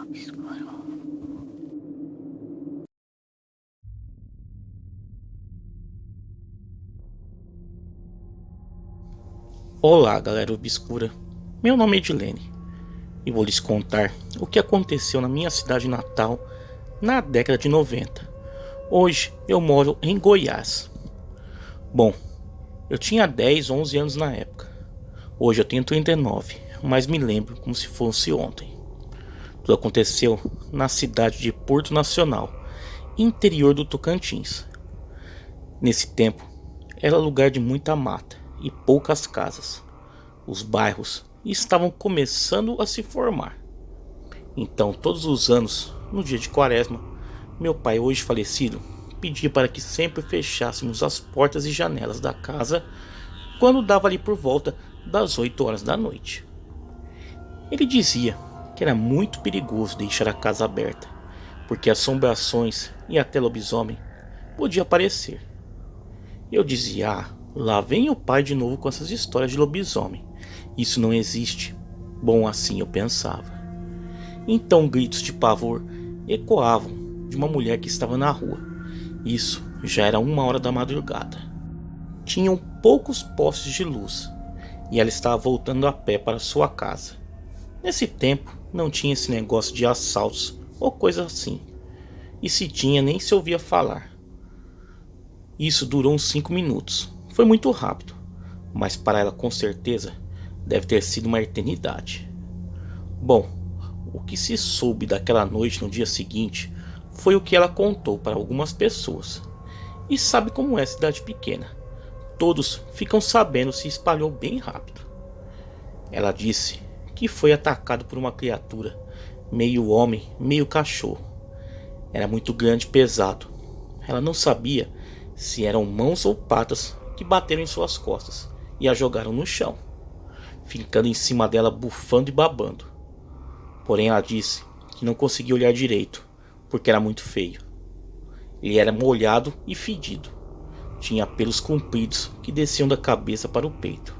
obscuro. Olá, galera obscura. Meu nome é Edilene e vou lhes contar o que aconteceu na minha cidade natal na década de 90. Hoje eu moro em Goiás. Bom, eu tinha 10, 11 anos na época. Hoje eu tenho 39, mas me lembro como se fosse ontem. Tudo aconteceu na cidade de Porto Nacional, interior do Tocantins. Nesse tempo, era lugar de muita mata e poucas casas. Os bairros estavam começando a se formar. Então, todos os anos, no dia de Quaresma, meu pai, hoje falecido, pedia para que sempre fechássemos as portas e janelas da casa quando dava ali por volta das 8 horas da noite. Ele dizia que era muito perigoso deixar a casa aberta, porque assombrações e até lobisomem podiam aparecer. Eu dizia: lá vem o pai de novo com essas histórias de lobisomem. Isso não existe. Bom, assim eu pensava. Então gritos de pavor ecoavam de uma mulher que estava na rua. Isso já era 1 hora da madrugada. Tinham poucos postes de luz e ela estava voltando a pé para sua casa. Nesse tempo não tinha esse negócio de assaltos ou coisa assim. E se tinha, nem se ouvia falar. Isso durou uns 5 minutos. Foi muito rápido, mas para ela com certeza deve ter sido uma eternidade. Bom, o que se soube daquela noite no dia seguinte foi o que ela contou para algumas pessoas. E sabe como é cidade pequena? Todos ficam sabendo, se espalhou bem rápido. Ela disse que foi atacado por uma criatura, meio homem, meio cachorro. Era muito grande e pesado. Ela não sabia se eram mãos ou patas que bateram em suas costas e a jogaram no chão, ficando em cima dela bufando e babando. Porém ela disse que não conseguia olhar direito, porque era muito feio. Ele era molhado e fedido. Tinha pelos compridos que desciam da cabeça para o peito.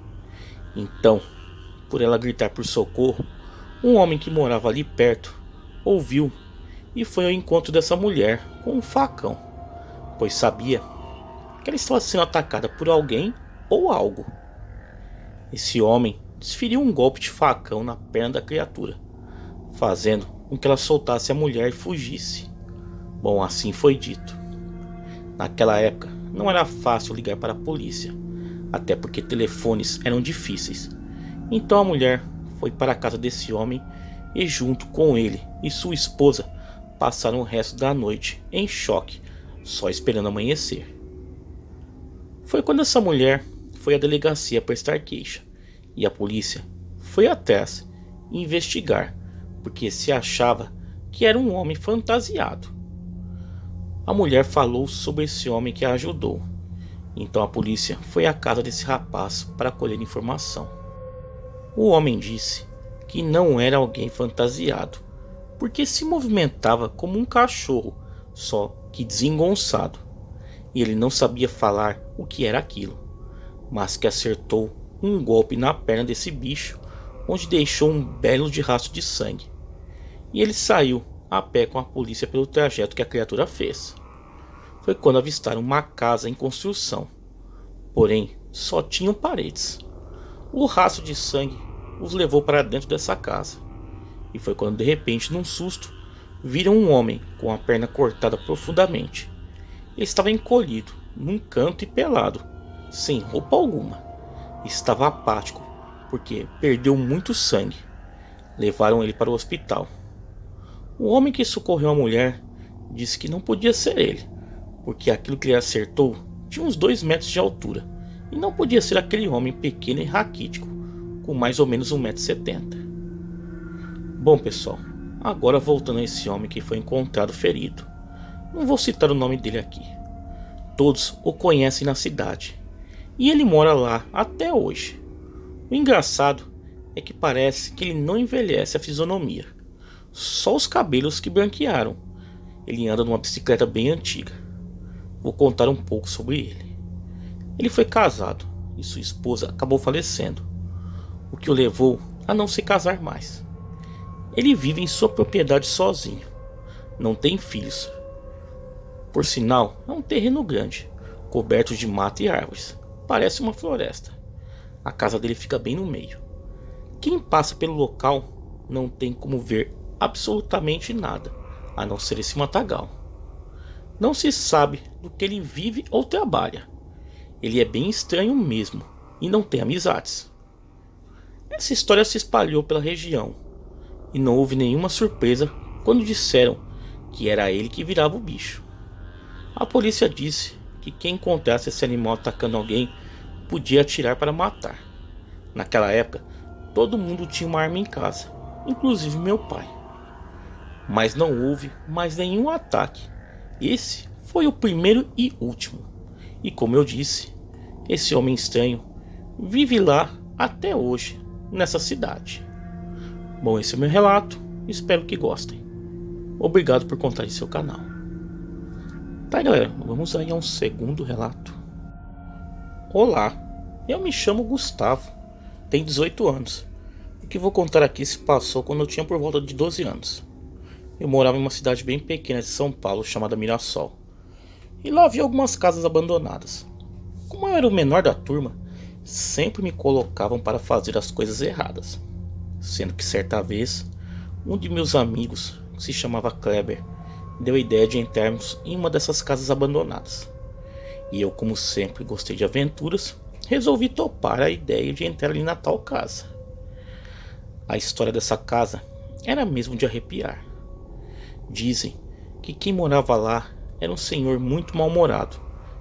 Então, por ela gritar por socorro, um homem que morava ali perto ouviu e foi ao encontro dessa mulher com um facão, pois sabia que ela estava sendo atacada por alguém ou algo. Esse homem desferiu um golpe de facão na perna da criatura, fazendo com que ela soltasse a mulher e fugisse. Bom, assim foi dito. Naquela época não era fácil ligar para a polícia, até porque telefones eram difíceis. Então a mulher foi para a casa desse homem e junto com ele e sua esposa passaram o resto da noite em choque, só esperando amanhecer. Foi quando essa mulher foi à delegacia prestar queixa e a polícia foi atrás investigar, porque se achava que era um homem fantasiado. A mulher falou sobre esse homem que a ajudou. Então a polícia foi à casa desse rapaz para colher informação. O homem disse que não era alguém fantasiado, porque se movimentava como um cachorro, só que desengonçado. E ele não sabia falar o que era aquilo, mas que acertou um golpe na perna desse bicho, onde deixou um belo de rastro de sangue. E ele saiu a pé com a polícia pelo trajeto que a criatura fez. Foi quando avistaram uma casa em construção, porém só tinham paredes. O rastro de sangue os levou para dentro dessa casa. E foi quando de repente, num susto, viram um homem com a perna cortada profundamente. Ele estava encolhido num canto e pelado, sem roupa alguma. Estava apático, porque perdeu muito sangue. Levaram ele para o hospital. O homem que socorreu a mulher disse que não podia ser ele, porque aquilo que ele acertou tinha uns 2 metros de altura, e não podia ser aquele homem pequeno e raquítico, com mais ou menos 1,70 m. Bom pessoal, agora voltando a esse homem que foi encontrado ferido. Não vou citar o nome dele aqui. Todos o conhecem na cidade, e ele mora lá até hoje. O engraçado é que parece que ele não envelhece a fisionomia, só os cabelos que branquearam. Ele anda numa bicicleta bem antiga. Vou contar um pouco sobre ele. Ele foi casado e sua esposa acabou falecendo, o que o levou a não se casar mais. Ele vive em sua propriedade sozinho. Não tem filhos. Por sinal, é um terreno grande, coberto de mato e árvores. Parece uma floresta. A casa dele fica bem no meio. Quem passa pelo local não tem como ver absolutamente nada, a não ser esse matagal. Não se sabe do que ele vive ou trabalha. Ele é bem estranho mesmo e não tem amizades. Essa história se espalhou pela região e não houve nenhuma surpresa quando disseram que era ele que virava o bicho. A polícia disse que quem encontrasse esse animal atacando alguém podia atirar para matar. Naquela época, todo mundo tinha uma arma em casa, inclusive meu pai. Mas não houve mais nenhum ataque. Esse foi o primeiro e último. E como eu disse, esse homem estranho vive lá até hoje, nessa cidade. Bom, esse é o meu relato. Espero que gostem. Obrigado por contar em seu canal. Tá, galera, vamos aí a um segundo relato. Olá, eu me chamo Gustavo, tenho 18 anos. O que vou contar aqui se passou quando eu tinha por volta de 12 anos. Eu morava em uma cidade bem pequena de São Paulo chamada Mirassol. E lá havia algumas casas abandonadas. Como eu era o menor da turma, sempre me colocavam para fazer as coisas erradas. Sendo que certa vez, um de meus amigos, que se chamava Kleber, deu a ideia de entrarmos em uma dessas casas abandonadas. E eu, como sempre gostei de aventuras, resolvi topar a ideia de entrar ali na tal casa. A história dessa casa era mesmo de arrepiar. Dizem que quem morava lá era um senhor muito mal-humorado,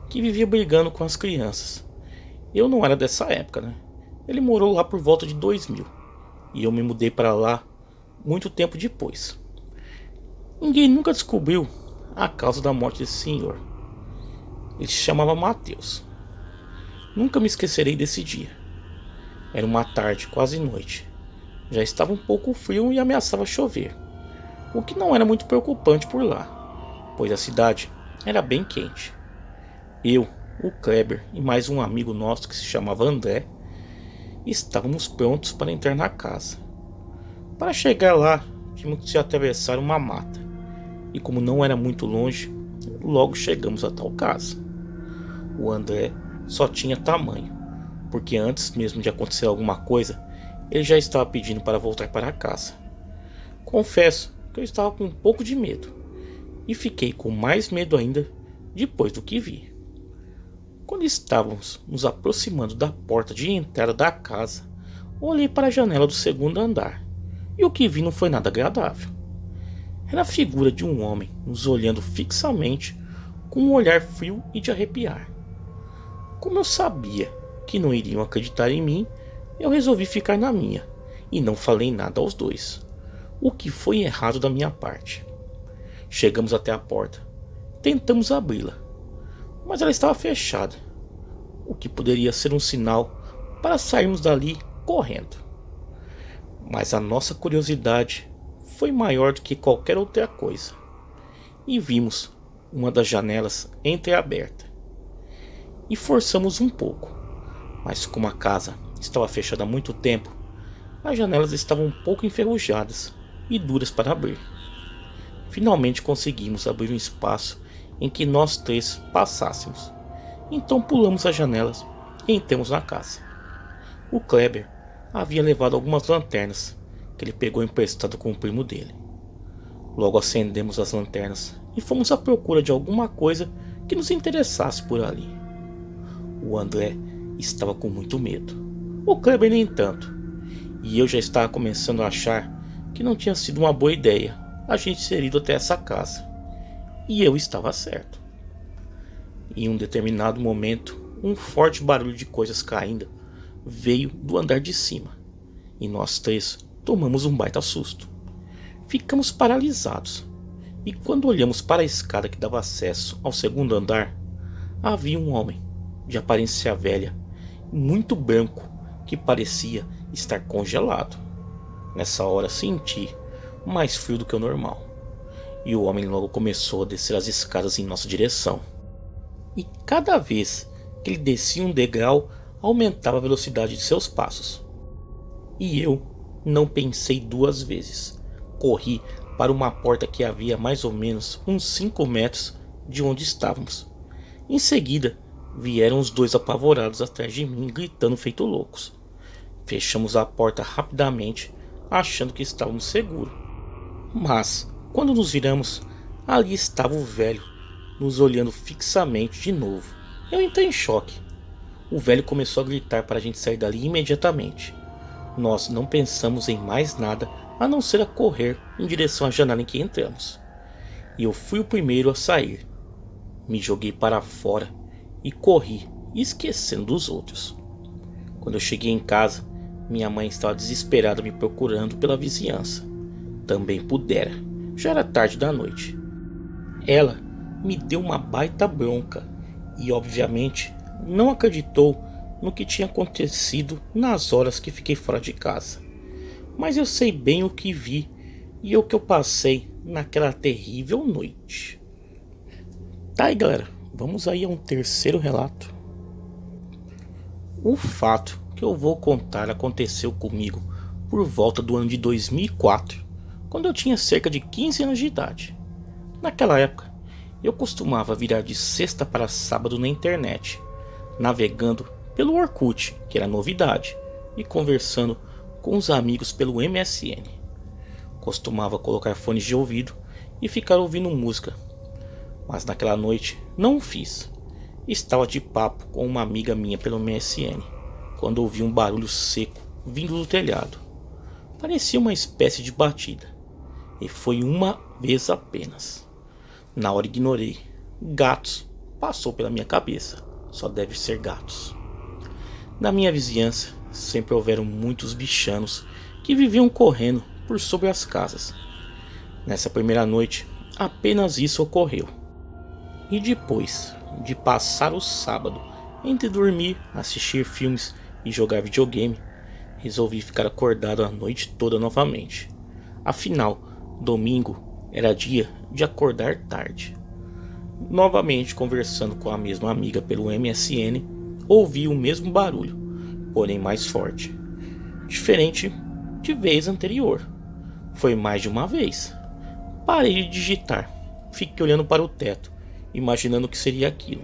que vivia brigando com as crianças. Eu não era dessa época, né? Ele morou lá por volta de 2000, e eu me mudei para lá muito tempo depois. Ninguém nunca descobriu a causa da morte desse senhor. Ele se chamava Mateus. Nunca me esquecerei desse dia. Era uma tarde, quase noite. Já estava um pouco frio e ameaçava chover, o que não era muito preocupante por lá, pois a cidade era bem quente. Eu, o Kleber e mais um amigo nosso que se chamava André estávamos prontos para entrar na casa. Para chegar lá, tínhamos que atravessar uma mata, e como não era muito longe, logo chegamos a tal casa. O André só tinha tamanho, porque antes mesmo de acontecer alguma coisa, ele já estava pedindo para voltar para casa. Confesso que eu estava com um pouco de medo, e fiquei com mais medo ainda depois do que vi. Quando estávamos nos aproximando da porta de entrada da casa, olhei para a janela do segundo andar, e o que vi não foi nada agradável. Era a figura de um homem nos olhando fixamente com um olhar frio e de arrepiar. Como eu sabia que não iriam acreditar em mim, eu resolvi ficar na minha e não falei nada aos dois, o que foi errado da minha parte. Chegamos até a porta, tentamos abri-la, mas ela estava fechada, o que poderia ser um sinal para sairmos dali correndo. Mas a nossa curiosidade foi maior do que qualquer outra coisa, e vimos uma das janelas entreaberta. E forçamos um pouco, mas como a casa estava fechada há muito tempo, as janelas estavam um pouco enferrujadas e duras para abrir. Finalmente conseguimos abrir um espaço em que nós três passássemos. Então pulamos as janelas e entramos na casa. O Kleber havia levado algumas lanternas que ele pegou emprestado com o primo dele. Logo acendemos as lanternas e fomos à procura de alguma coisa que nos interessasse por ali. O André estava com muito medo, o Kleber nem tanto, e eu já estava começando a achar que não tinha sido uma boa ideia a gente ter ido até essa casa. E eu estava certo. Em um determinado momento, um forte barulho de coisas caindo veio do andar de cima, e nós três tomamos um baita susto. Ficamos paralisados, e quando olhamos para a escada que dava acesso ao segundo andar, havia um homem de aparência velha, muito branco, que parecia estar congelado. Nessa hora senti mais frio do que o normal, e o homem logo começou a descer as escadas em nossa direção. E cada vez que ele descia um degrau, aumentava a velocidade de seus passos. E eu não pensei duas vezes. corri para uma porta que havia mais ou menos uns 5 metros de onde estávamos. Em seguida, vieram os dois apavorados atrás de mim, gritando feito loucos. Fechamos a porta rapidamente, achando que estávamos seguros. Mas, quando nos viramos, ali estava o velho, nos olhando fixamente de novo. Eu entrei em choque. O velho começou a gritar para a gente sair dali imediatamente. Nós não pensamos em mais nada a não ser a correr em direção à janela em que entramos. E eu fui o primeiro a sair. Me joguei para fora e corri, esquecendo dos outros. Quando eu cheguei em casa, minha mãe estava desesperada me procurando pela vizinhança. Também pudera, já era tarde da noite. Ela me deu uma baita bronca e obviamente não acreditou no que tinha acontecido nas horas que fiquei fora de casa. Mas eu sei bem o que vi e o que eu passei naquela terrível noite. Tá aí, galera, vamos aí a um terceiro relato. O fato que eu vou contar aconteceu comigo por volta do ano de 2004, quando eu tinha cerca de 15 anos de idade. Naquela época, eu costumava virar de sexta para sábado na internet, navegando pelo Orkut, que era novidade, e conversando com os amigos pelo MSN. Costumava colocar fones de ouvido e ficar ouvindo música, mas naquela noite não o fiz. Estava de papo com uma amiga minha pelo MSN, quando ouvi um barulho seco vindo do telhado. Parecia uma espécie de batida, e foi uma vez apenas. Na hora ignorei. Gatos passou pela minha cabeça. Só deve ser gatos. Na minha vizinhança sempre houveram muitos bichanos que viviam correndo por sobre as casas. Nessa primeira noite, apenas isso ocorreu. E depois de passar o sábado entre dormir, assistir filmes e jogar videogame, resolvi ficar acordado a noite toda novamente. Afinal, domingo era dia de acordar tarde. Novamente conversando com a mesma amiga pelo MSN, ouvi o mesmo barulho, porém mais forte. Diferente de vez anterior. Foi mais de uma vez. Parei de digitar. Fiquei olhando para o teto, imaginando o que seria aquilo.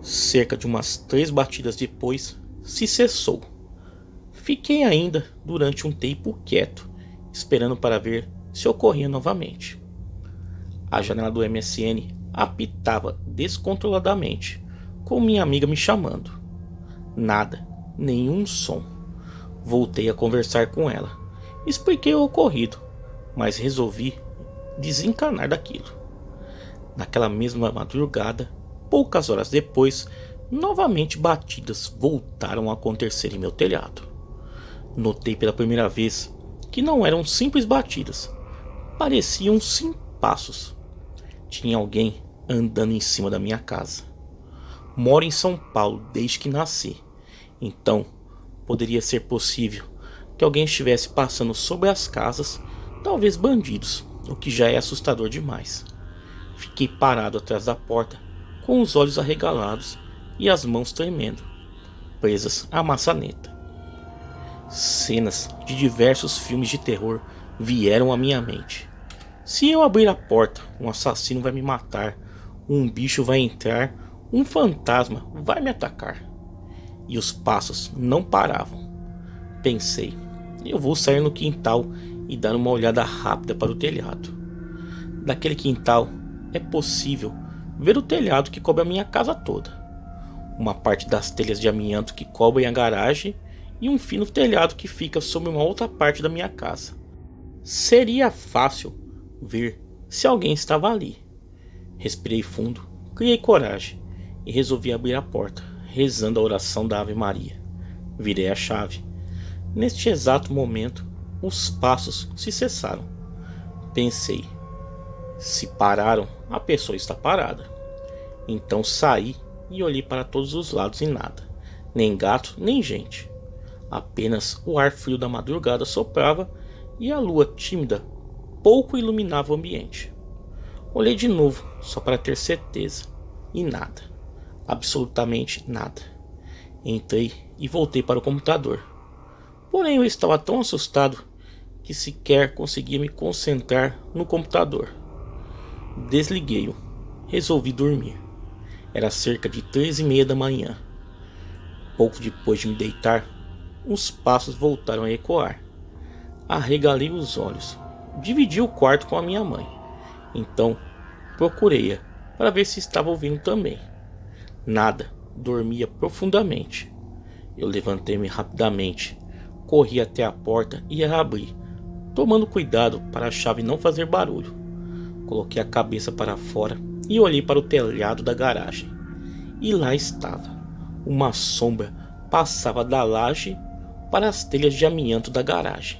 Cerca de umas 3 batidas depois, se cessou. Fiquei ainda durante um tempo quieto, esperando para ver se ocorria novamente. A janela do MSN apitava descontroladamente, com minha amiga me chamando. Nada, nenhum som. Voltei a conversar com ela. Expliquei o ocorrido, mas resolvi desencanar daquilo. Naquela mesma madrugada, poucas horas depois, novamente batidas voltaram a acontecer em meu telhado. Notei pela primeira vez que não eram simples batidas, pareciam sim passos. Tinha alguém andando em cima da minha casa. Moro em São Paulo desde que nasci, então poderia ser possível que alguém estivesse passando sobre as casas, talvez bandidos, o que já é assustador demais. Fiquei parado atrás da porta, com os olhos arregalados e as mãos tremendo, presas à maçaneta. Cenas de diversos filmes de terror vieram à minha mente. Se eu abrir a porta, um assassino vai me matar, um bicho vai entrar, um fantasma vai me atacar. E os passos não paravam. Pensei, eu vou sair no quintal e dar uma olhada rápida para o telhado. Daquele quintal é possível ver o telhado que cobre a minha casa toda. Uma parte das telhas de amianto que cobrem a garagem e um fino telhado que fica sobre uma outra parte da minha casa. Seria fácil ver se alguém estava ali. Respirei fundo, criei coragem e resolvi abrir a porta, rezando a oração da Ave Maria. Virei a chave. Neste exato momento, os passos se cessaram. Pensei, se pararam, a pessoa está parada. Então saí e olhei para todos os lados e nada. Nem gato, nem gente. Apenas o ar frio da madrugada soprava e a lua tímida pouco iluminava o ambiente. Olhei de novo, só para ter certeza. E nada. Absolutamente nada. Entrei e voltei para o computador. Porém eu estava tão assustado que sequer conseguia me concentrar no computador. Desliguei-o. Resolvi dormir. Era cerca de 3h30 da manhã. Pouco depois de me deitar, os passos voltaram a ecoar. Arregalei os olhos. Dividi o quarto com a minha mãe. Então, procurei-a para ver se estava ouvindo também. Nada. Dormia profundamente. Eu levantei-me rapidamente. Corri até a porta e a abri, tomando cuidado para a chave não fazer barulho. Coloquei a cabeça para fora e olhei para o telhado da garagem. E lá estava. Uma sombra passava da laje para as telhas de amianto da garagem.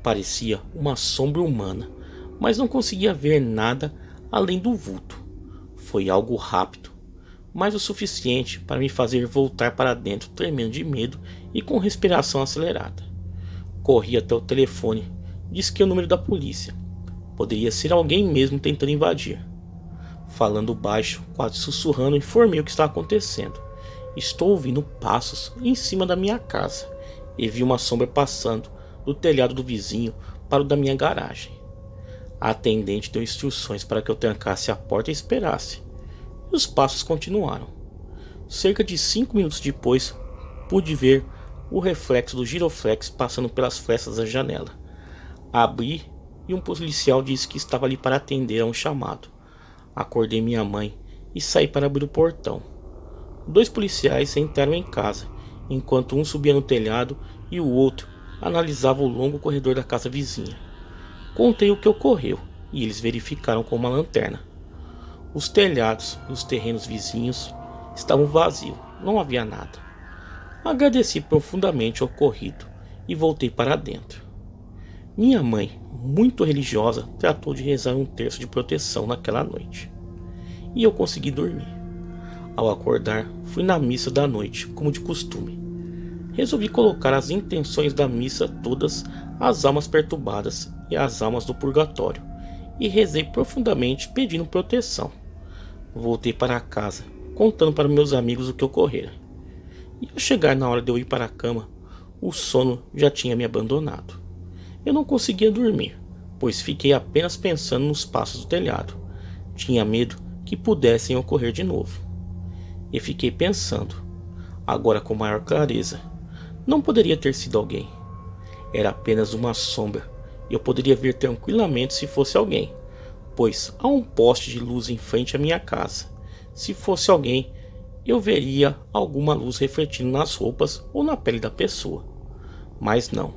Parecia uma sombra humana, mas não conseguia ver nada além do vulto. Foi algo rápido, mas o suficiente para me fazer voltar para dentro tremendo de medo e com respiração acelerada. Corri até o telefone, disse que é o número da polícia. Poderia ser alguém mesmo tentando invadir. Falando baixo, quase sussurrando, informei o que está acontecendo. Estou ouvindo passos em cima da minha casa e vi uma sombra passando do telhado do vizinho para o da minha garagem. A atendente deu instruções para que eu trancasse a porta e esperasse. E os passos continuaram. Cerca de 5 minutos depois, pude ver o reflexo do giroflex passando pelas frestas da janela. Abri e um policial disse que estava ali para atender a um chamado. Acordei minha mãe e saí para abrir o portão. 2 policiais entraram em casa, enquanto um subia no telhado e o outro analisava o longo corredor da casa vizinha. Contei o que ocorreu e eles verificaram com uma lanterna. Os telhados e os terrenos vizinhos estavam vazios, não havia nada. Agradeci profundamente o ocorrido e voltei para dentro. Minha mãe, muito religiosa, tratou de rezar um terço de proteção naquela noite. E eu consegui dormir. Ao acordar, fui na missa da noite, como de costume. Resolvi colocar as intenções da missa todas às almas perturbadas e às almas do purgatório, e rezei profundamente pedindo proteção. Voltei para casa, contando para meus amigos o que ocorrera. E ao chegar na hora de eu ir para a cama, o sono já tinha me abandonado. Eu não conseguia dormir, pois fiquei apenas pensando nos passos do telhado. Tinha medo que pudessem ocorrer de novo. E fiquei pensando, agora com maior clareza, não poderia ter sido alguém. Era apenas uma sombra, e eu poderia ver tranquilamente se fosse alguém, pois há um poste de luz em frente à minha casa. Se fosse alguém, eu veria alguma luz refletindo nas roupas ou na pele da pessoa. Mas não,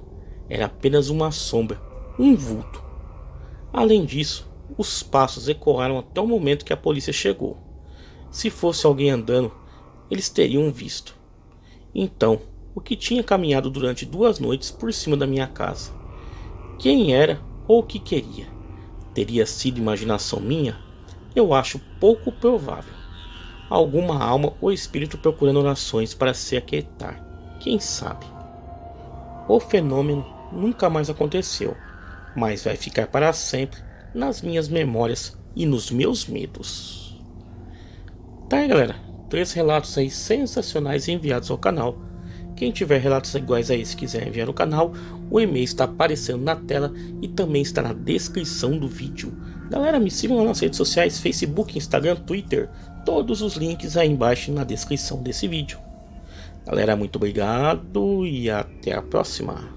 era apenas uma sombra, um vulto. Além disso, os passos ecoaram até o momento que a polícia chegou. Se fosse alguém andando, eles teriam visto. Então, o que tinha caminhado durante 2 noites por cima da minha casa? Quem era ou o que queria? Teria sido imaginação minha? Eu acho pouco provável. Alguma alma ou espírito procurando orações para se aquietar. Quem sabe? O fenômeno nunca mais aconteceu, mas vai ficar para sempre nas minhas memórias e nos meus medos. Tá aí, galera, 3 relatos aí sensacionais enviados ao canal. Quem tiver relatos iguais a esse e quiser enviar ao canal, o e-mail está aparecendo na tela e também está na descrição do vídeo. Galera, me sigam lá nas redes sociais, Facebook, Instagram, Twitter, todos os links aí embaixo na descrição desse vídeo. Galera, muito obrigado e até a próxima.